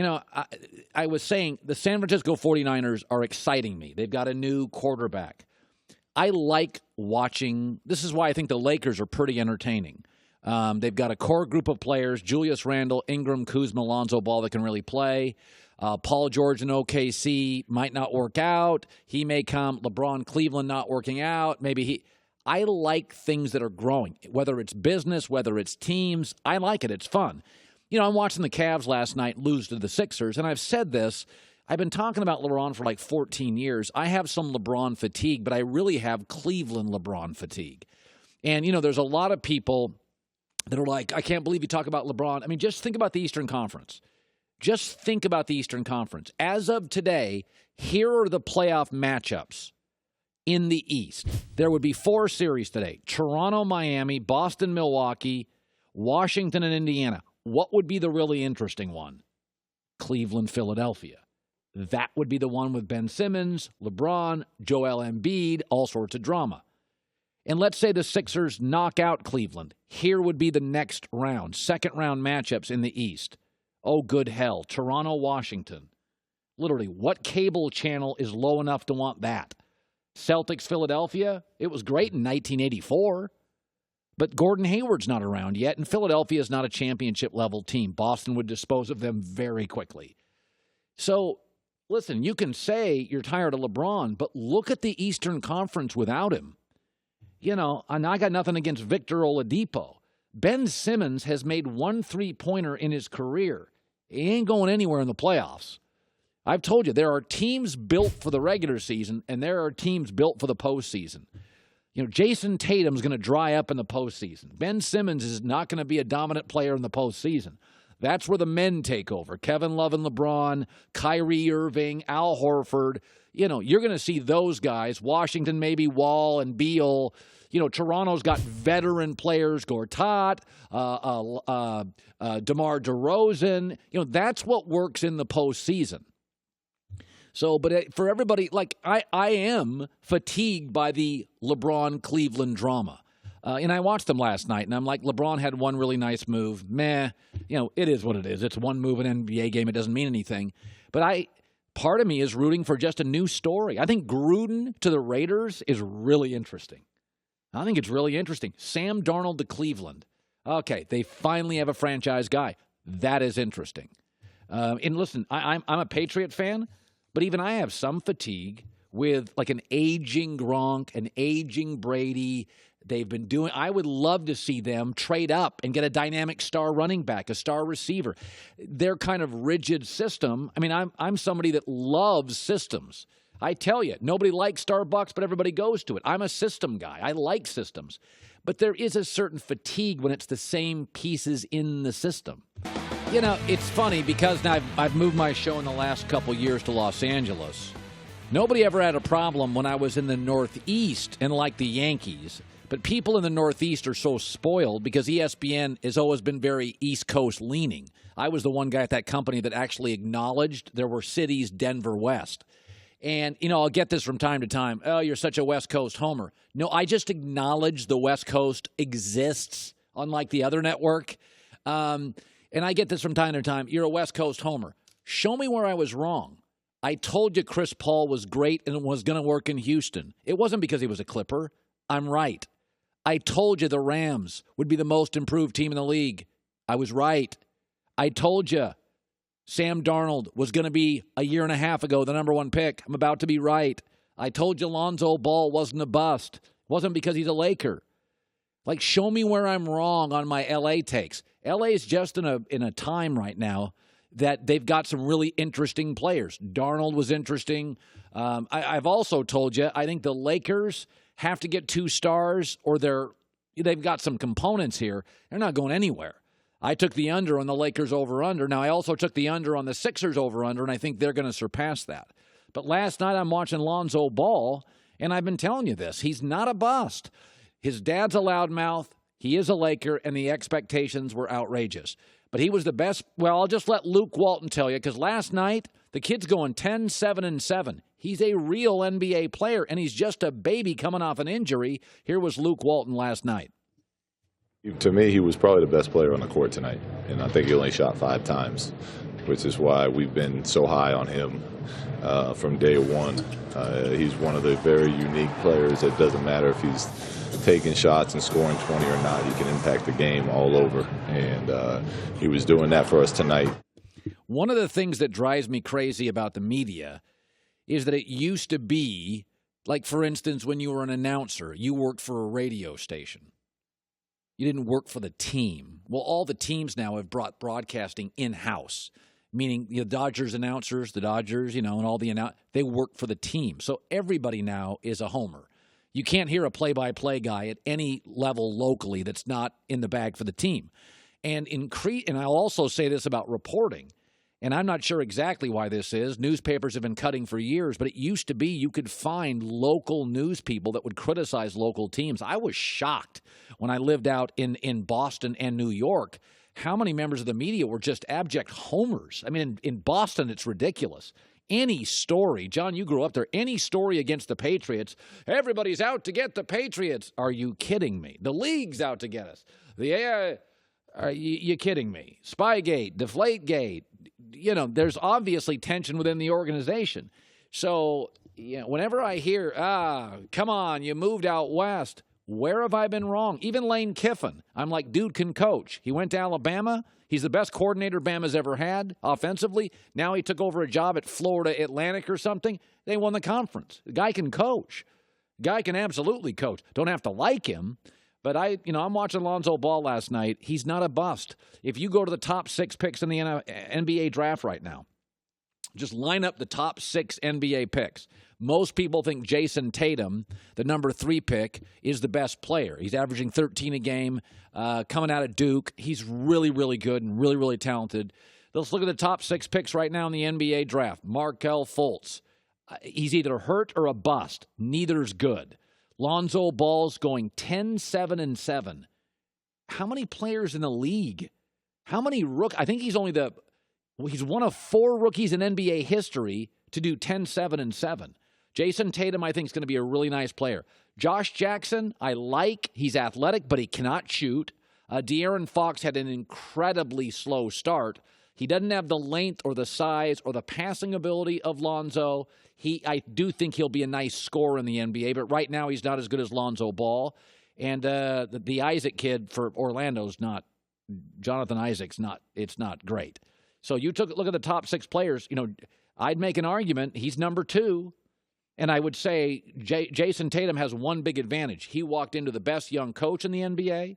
I was saying the San Francisco 49ers are exciting me. They've got a new quarterback. I like watching. This is why I think the Lakers are pretty entertaining. They've got a core group of players, Julius Randle, Ingram, Kuzma, Lonzo Ball, that can really play. Paul George in OKC might not work out. He may come. LeBron Cleveland not working out. I like things that are growing, whether it's business, whether it's teams. I like it. It's fun. I'm watching the Cavs last night lose to the Sixers, and I've said this. I've been talking about LeBron for like 14 years. I have some LeBron fatigue, but I really have Cleveland LeBron fatigue. And, there's a lot of people that are like, I can't believe you talk about LeBron. I mean, just think about the Eastern Conference. Just think about the Eastern Conference. As of today, here are the playoff matchups in the East. There would be 4 series today. Toronto, Miami, Boston, Milwaukee, Washington, and Indiana. What would be the really interesting one? Cleveland, Philadelphia. That would be the one with Ben Simmons, LeBron, Joel Embiid, all sorts of drama. And let's say the Sixers knock out Cleveland. Here would be the next round, second-round matchups in the East. Oh, good hell. Toronto, Washington. Literally, what cable channel is low enough to want that? Celtics, Philadelphia? It was great in 1984. But Gordon Hayward's not around yet, and Philadelphia is not a championship-level team. Boston would dispose of them very quickly. So, listen, you can say you're tired of LeBron, but look at the Eastern Conference without him. And I got nothing against Victor Oladipo. Ben Simmons has made 1 3-pointer in his career. He ain't going anywhere in the playoffs. I've told you, there are teams built for the regular season, and there are teams built for the postseason. Jason Tatum's going to dry up in the postseason. Ben Simmons is not going to be a dominant player in the postseason. That's where the men take over. Kevin Love and LeBron, Kyrie Irving, Al Horford. You're going to see those guys. Washington, maybe Wall and Beal. Toronto's got veteran players, Gortat, DeMar DeRozan. That's what works in the postseason. So, but for everybody, like I am fatigued by the LeBron Cleveland drama. And I watched them last night, and I'm like, LeBron had one really nice move. Meh. It is what it is. It's one move in an NBA game. It doesn't mean anything. But part of me is rooting for just a new story. I think Gruden to the Raiders is really interesting. I think it's really interesting. Sam Darnold to Cleveland. Okay, they finally have a franchise guy. That is interesting. And listen, I'm a Patriot fan, but even I have some fatigue with like an aging Gronk, an aging Brady. I would love to see them trade up and get a dynamic star running back, a star receiver. Their kind of rigid system. I mean, I'm somebody that loves systems. I tell you, nobody likes Starbucks, but everybody goes to it. I'm a system guy. I like systems. But there is a certain fatigue when it's the same pieces in the system. It's funny because now I've moved my show in the last couple years to Los Angeles. Nobody ever had a problem when I was in the Northeast and like the Yankees. But people in the Northeast are so spoiled because ESPN has always been very East Coast leaning. I was the one guy at that company that actually acknowledged there were cities Denver West. And, I'll get this from time to time. Oh, you're such a West Coast homer. No, I just acknowledge the West Coast exists, unlike the other network. And I get this from time to time. You're a West Coast homer. Show me where I was wrong. I told you Chris Paul was great and was going to work in Houston. It wasn't because he was a Clipper. I'm right. I told you the Rams would be the most improved team in the league. I was right. I told you Sam Darnold was going to be a year and a half ago the number 1 pick. I'm about to be right. I told you Lonzo Ball wasn't a bust. It wasn't because he's a Laker. Like, show me where I'm wrong on my L.A. takes. L.A. is just in a time right now that they've got some really interesting players. Darnold was interesting. I've also told you, I think the Lakers have to get 2 stars or they've got some components here. They're not going anywhere. I took the under on the Lakers over-under. Now, I also took the under on the Sixers over-under, and I think they're going to surpass that. But last night I'm watching Lonzo Ball, and I've been telling you this. He's not a bust. His dad's a loudmouth. He is a Laker, and the expectations were outrageous. But he was the best. Well, I'll just let Luke Walton tell you, because last night the kid's going 10, 7, and 7. He's a real NBA player, and he's just a baby coming off an injury. Here was Luke Walton last night. To me, he was probably the best player on the court tonight, and I think he only shot 5 times. which is why we've been so high on him from day one. He's one of the very unique players. It doesn't matter if he's taking shots and scoring 20 or not. He can impact the game all over, and he was doing that for us tonight. One of the things that drives me crazy about the media is that it used to be, like, for instance, when you were an announcer, you worked for a radio station. You didn't work for the team. Well, all the teams now have brought broadcasting in-house, meaning the Dodgers announcers, the Dodgers, and all the they work for the team. So everybody now is a homer. You can't hear a play-by-play guy at any level locally that's not in the bag for the team. And I'll also say this about reporting, and I'm not sure exactly why this is. Newspapers have been cutting for years, but it used to be you could find local news people that would criticize local teams. I was shocked when I lived out in Boston and New York how many members of the media were just abject homers. I mean, in Boston, it's ridiculous. Any story, John, you grew up there, any story against the Patriots, everybody's out to get the Patriots. Are you kidding me? The league's out to get us. Are you kidding me? Spygate, Deflategate. There's obviously tension within the organization. So, whenever I hear, come on, you moved out west, where have I been wrong? Even Lane Kiffin, I'm like, dude can coach. He went to Alabama. He's the best coordinator Bama's ever had offensively. Now he took over a job at Florida Atlantic or something. They won the conference. The guy can coach. The guy can absolutely coach. Don't have to like him. But I'm watching Lonzo Ball last night. He's not a bust. If you go to the top 6 picks in the NBA draft right now, just line up the top 6 NBA picks. Most people think Jason Tatum, the number 3 pick, is the best player. He's averaging 13 a game, coming out of Duke. He's really, really good and really, really talented. Let's look at the top 6 picks right now in the NBA draft. Markelle Fultz. He's either hurt or a bust. Neither's good. Lonzo Ball's going 10-7-7. How many players in the league? How many I think he's one of 4 rookies in NBA history to do 10-7-7. Jason Tatum, I think, is going to be a really nice player. Josh Jackson, I like. He's athletic, but he cannot shoot. De'Aaron Fox had an incredibly slow start. He doesn't have the length or the size or the passing ability of Lonzo. I do think he'll be a nice scorer in the NBA, but right now he's not as good as Lonzo Ball. And the Isaac kid for Orlando's not, Jonathan Isaac's not, it's not great. So you look at the top 6 players, I'd make an argument he's number 2. And I would say Jason Tatum has one big advantage. He walked into the best young coach in the NBA.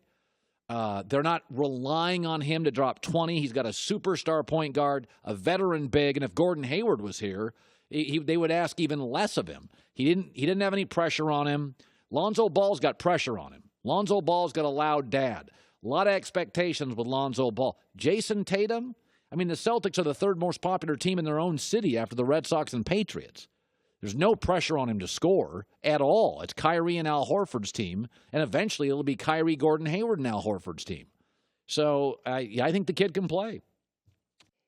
They're not relying on him to drop 20. He's got a superstar point guard, a veteran big, and if Gordon Hayward was here, they would ask even less of him. He didn't have any pressure on him. Lonzo Ball's got pressure on him. Lonzo Ball's got a loud dad. A lot of expectations with Lonzo Ball. Jason Tatum, the Celtics are the 3rd most popular team in their own city after the Red Sox and Patriots. There's no pressure on him to score at all. It's Kyrie and Al Horford's team, and eventually it'll be Kyrie, Gordon Hayward, and Al Horford's team. So I think the kid can play.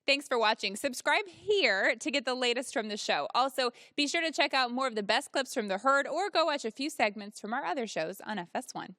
Thanks for watching. Subscribe here to get the latest from the show. Also, be sure to check out more of the best clips from The Herd or go watch a few segments from our other shows on FS1.